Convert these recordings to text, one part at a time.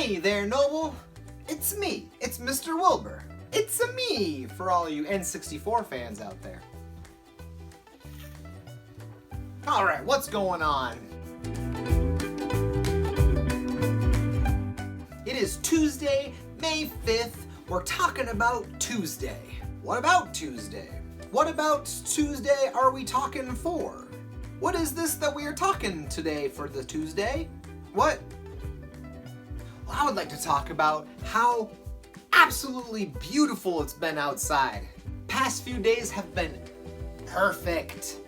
Hey there, Noble! It's me, it's Mr. Wilbur. It's a me for all you N64 fans out there. Alright, what's going on? It is Tuesday, May 5th. We're talking about Tuesday. What about Tuesday? What about Tuesday are we talking for? What is this that we are talking today for the Tuesday? What? Well, I would like to talk about how absolutely beautiful it's been outside. Past few days have been perfect.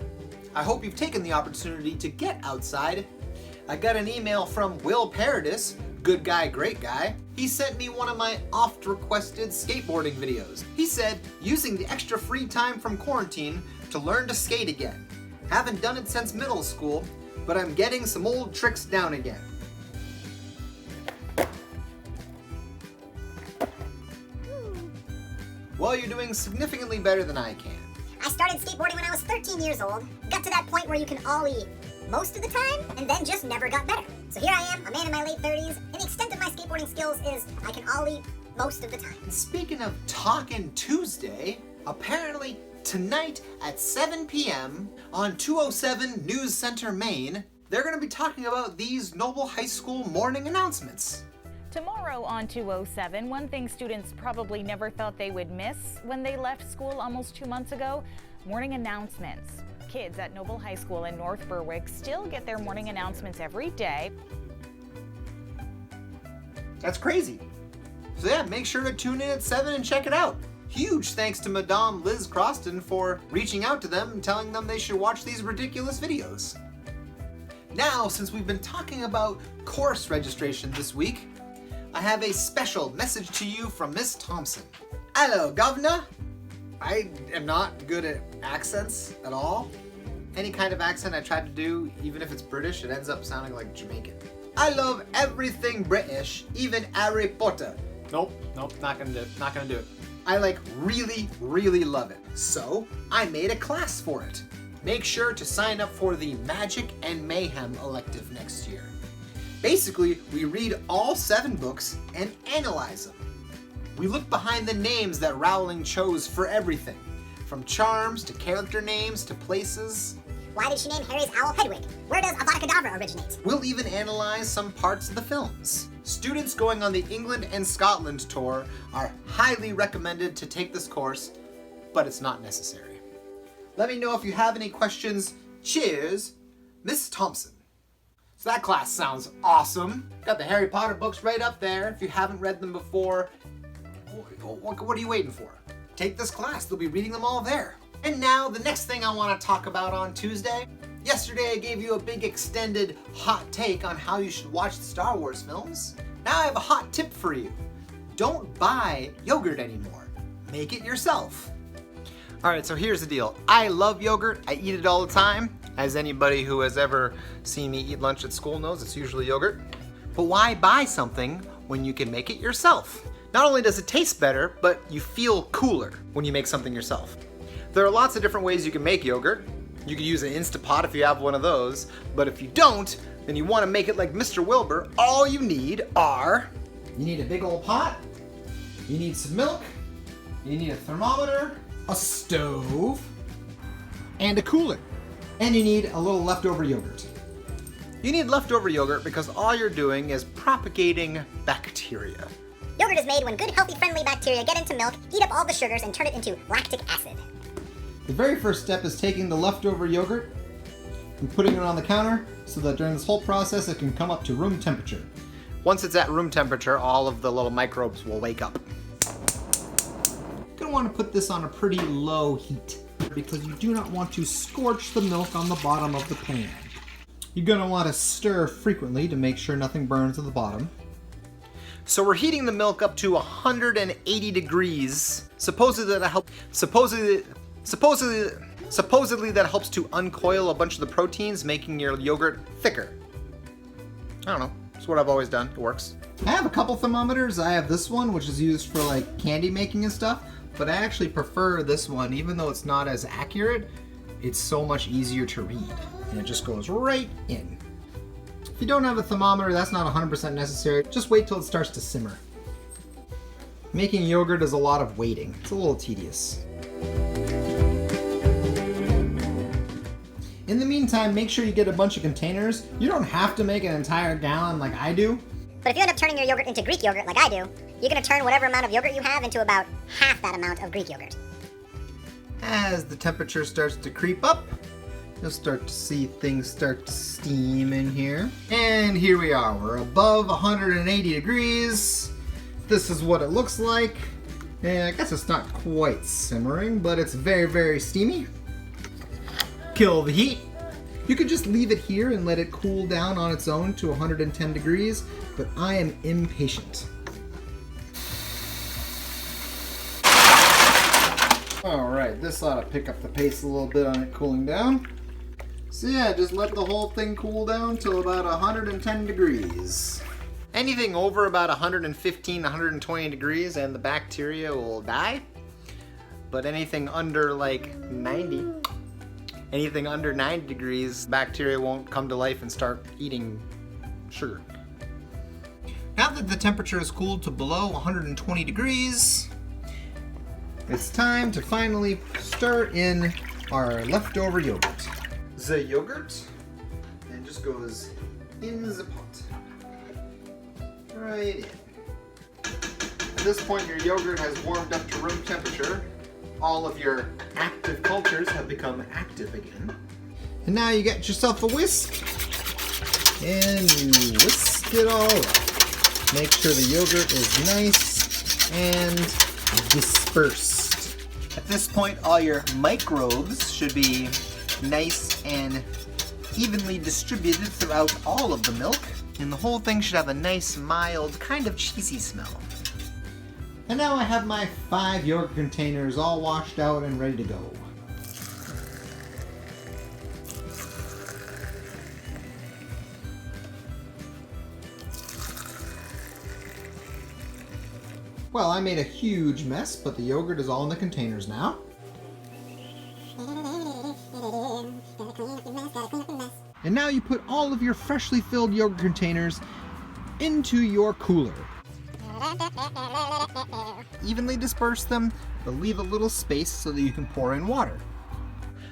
I hope you've taken the opportunity to get outside. I got an email from Will Paradis, good guy, great guy. He sent me one of my oft-requested skateboarding videos. He said, using the extra free time from quarantine to learn to skate again. Haven't done it since middle school, but I'm getting some old tricks down again. Well, you're doing significantly better than I can. I started skateboarding when I was 13 years old, got to that point where you can ollie most of the time, and then just never got better. So here I am, a man in my late 30s, and the extent of my skateboarding skills is I can ollie most of the time. And speaking of Talkin' Tuesday, apparently tonight at 7 p.m. on 207 News Center, Maine, they're going to be talking about these Noble High School morning announcements. Tomorrow on 207, one thing students probably never thought they would miss when they left school almost 2 months ago, morning announcements. Kids at Noble High School in North Berwick still get their morning announcements every day. That's crazy. So yeah, make sure to tune in at 7 and check it out. Huge thanks to Madame Liz Croston for reaching out to them and telling them they should watch these ridiculous videos. Now, since we've been talking about course registration this week, I have a special message to you from Miss Thompson. Hello, Governor. I am not good at accents at all. Any kind of accent I try to do, even if it's British, it ends up sounding like Jamaican. I love everything British, even Harry Potter. Nope, not gonna do it. I really love it. So, I made a class for it. Make sure to sign up for the Magic and Mayhem elective next year. Basically, we read all 7 books and analyze them. We look behind the names that Rowling chose for everything, from charms to character names to places. Why did she name Harry's owl Hedwig? Where does Avada Kedavra originate? We'll even analyze some parts of the films. Students going on the England and Scotland tour are highly recommended to take this course, but it's not necessary. Let me know if you have any questions. Cheers, Miss Thompson. So that class sounds awesome. Got the Harry Potter books right up there. If you haven't read them before, what are you waiting for? Take this class, they'll be reading them all there. And now, the next thing I want to talk about on Tuesday. Yesterday I gave you a big extended hot take on how you should watch the Star Wars films. Now I have a hot tip for you. Don't buy yogurt anymore. Make it yourself. Alright, so here's the deal. I love yogurt, I eat it all the time. As anybody who has ever seen me eat lunch at school knows, it's usually yogurt. But why buy something when you can make it yourself? Not only does it taste better, but you feel cooler when you make something yourself. There are lots of different ways you can make yogurt. You can use an Instapot if you have one of those, but if you don't, then you want to make it like Mr. Wilbur, all you need a big old pot, you need some milk, you need a thermometer, a stove, and a cooler. And you need a little leftover yogurt. You need leftover yogurt because all you're doing is propagating bacteria. Yogurt is made when good, healthy, friendly bacteria get into milk, heat up all the sugars, and turn it into lactic acid. The very first step is taking the leftover yogurt and putting it on the counter so that during this whole process it can come up to room temperature. Once it's at room temperature, all of the little microbes will wake up. You're going to want to put this on a pretty low heat because you do not want to scorch the milk on the bottom of the pan. You're going to want to stir frequently to make sure nothing burns at the bottom. So we're heating the milk up to 180 degrees. Supposedly that helps to uncoil a bunch of the proteins, making your yogurt thicker. I don't know. It's what I've always done. It works. I have a couple thermometers. I have this one, which is used for like candy making and stuff, but I actually prefer this one. Even though it's not as accurate, it's so much easier to read. And it just goes right in. you don't have a thermometer, that's not 100% necessary. Just wait till it starts to simmer. Making yogurt is a lot of waiting. It's a little tedious. In the meantime, make sure you get a bunch of containers. You don't have to make an entire gallon like I do. But if you end up turning your yogurt into Greek yogurt like I do, you're going to turn whatever amount of yogurt you have into about half that amount of Greek yogurt. As the temperature starts to creep up, you'll start to see things start to steam in here. And here we are, we're above 180 degrees. This is what it looks like. And I guess it's not quite simmering, but it's very, very steamy. Kill the heat. You could just leave it here and let it cool down on its own to 110 degrees, but I am impatient. Alright, this ought to pick up the pace a little bit on it cooling down. So yeah, just let the whole thing cool down till about 110 degrees. Anything over about 115, 120 degrees and the bacteria will die. But anything under like 90, anything under 90 degrees, bacteria won't come to life and start eating sugar. Now that the temperature is cooled to below 120 degrees, it's time to finally stir in our leftover yogurt. The yogurt and just goes in the pot. Right in. At this point, your yogurt has warmed up to room temperature. All of your active cultures have become active again. And now you get yourself a whisk and you whisk it all up. Make sure the yogurt is nice and dispersed. At this point, all your microbes should be nice and evenly distributed throughout all of the milk. And the whole thing should have a nice, mild, kind of cheesy smell. And now I have my 5 yogurt containers all washed out and ready to go. Well, I made a huge mess, but the yogurt is all in the containers now. And now you put all of your freshly filled yogurt containers into your cooler. Evenly disperse them, but leave a little space so that you can pour in water.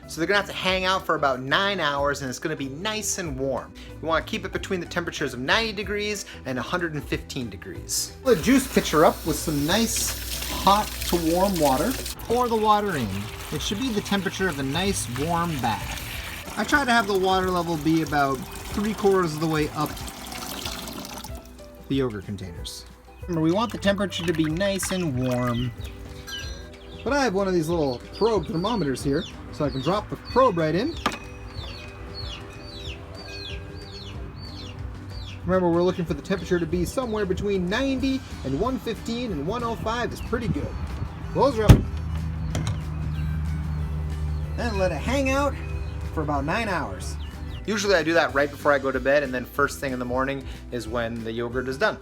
So they're gonna have to hang out for about 9 hours and it's gonna be nice and warm. You wanna keep it between the temperatures of 90 degrees and 115 degrees. Fill a juice pitcher up with some nice hot to warm water. Pour the water in. It should be the temperature of a nice warm bath. I try to have the water level be about 3/4 of the way up the yogurt containers. Remember, we want the temperature to be nice and warm. But I have one of these little probe thermometers here, so I can drop the probe right in. Remember, we're looking for the temperature to be somewhere between 90 and 115, and 105 is pretty good. Close her up. And let it hang out for about 9 hours. Usually I do that right before I go to bed, and then first thing in the morning is when the yogurt is done.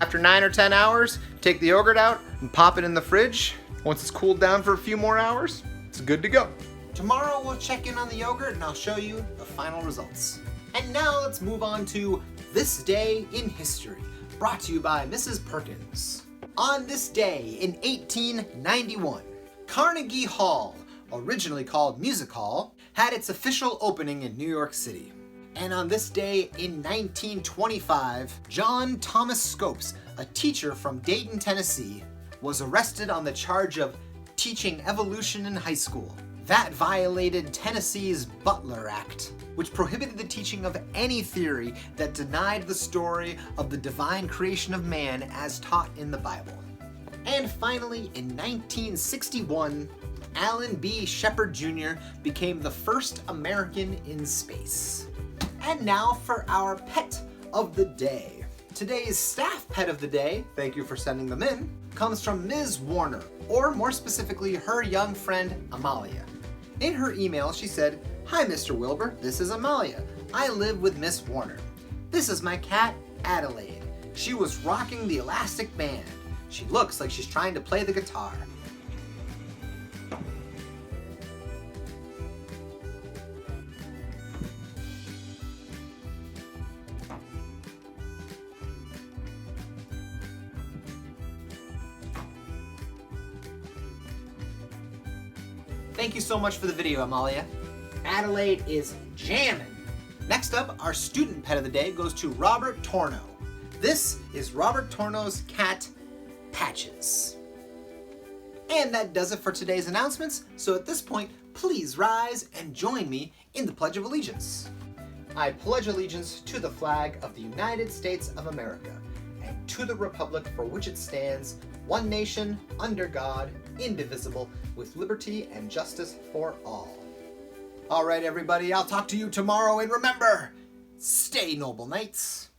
After 9 or 10 hours, take the yogurt out and pop it in the fridge. Once it's cooled down for a few more hours, it's good to go. Tomorrow we'll check in on the yogurt and I'll show you the final results. And now let's move on to This Day in History, brought to you by Mrs. Perkins. On this day in 1891, Carnegie Hall, originally called Music Hall, had its official opening in New York City. And on this day in 1925, John Thomas Scopes, a teacher from Dayton, Tennessee, was arrested on the charge of teaching evolution in high school. That violated Tennessee's Butler Act, which prohibited the teaching of any theory that denied the story of the divine creation of man as taught in the Bible. And finally, in 1961, Alan B. Shepard Jr. became the first American in space. And now for our pet of the day. Today's staff pet of the day, thank you for sending them in, comes from Ms. Warner, or more specifically, her young friend, Amalia. In her email, she said, "Hi, Mr. Wilbur, this is Amalia. I live with Miss Warner. This is my cat, Adelaide. She was rocking the Elastic Band. She looks like she's trying to play the guitar." Thank you so much for the video, Amalia. Adelaide is jamming. Next up, our student pet of the day goes to Robert Torno. This is Robert Torno's cat, Patches. And that does it for today's announcements. So at this point, please rise and join me in the Pledge of Allegiance. I pledge allegiance to the flag of the United States of America and to the republic for which it stands, one nation, under God, indivisible, with liberty and justice for all. All right, everybody, I'll talk to you tomorrow, and remember, stay noble knights.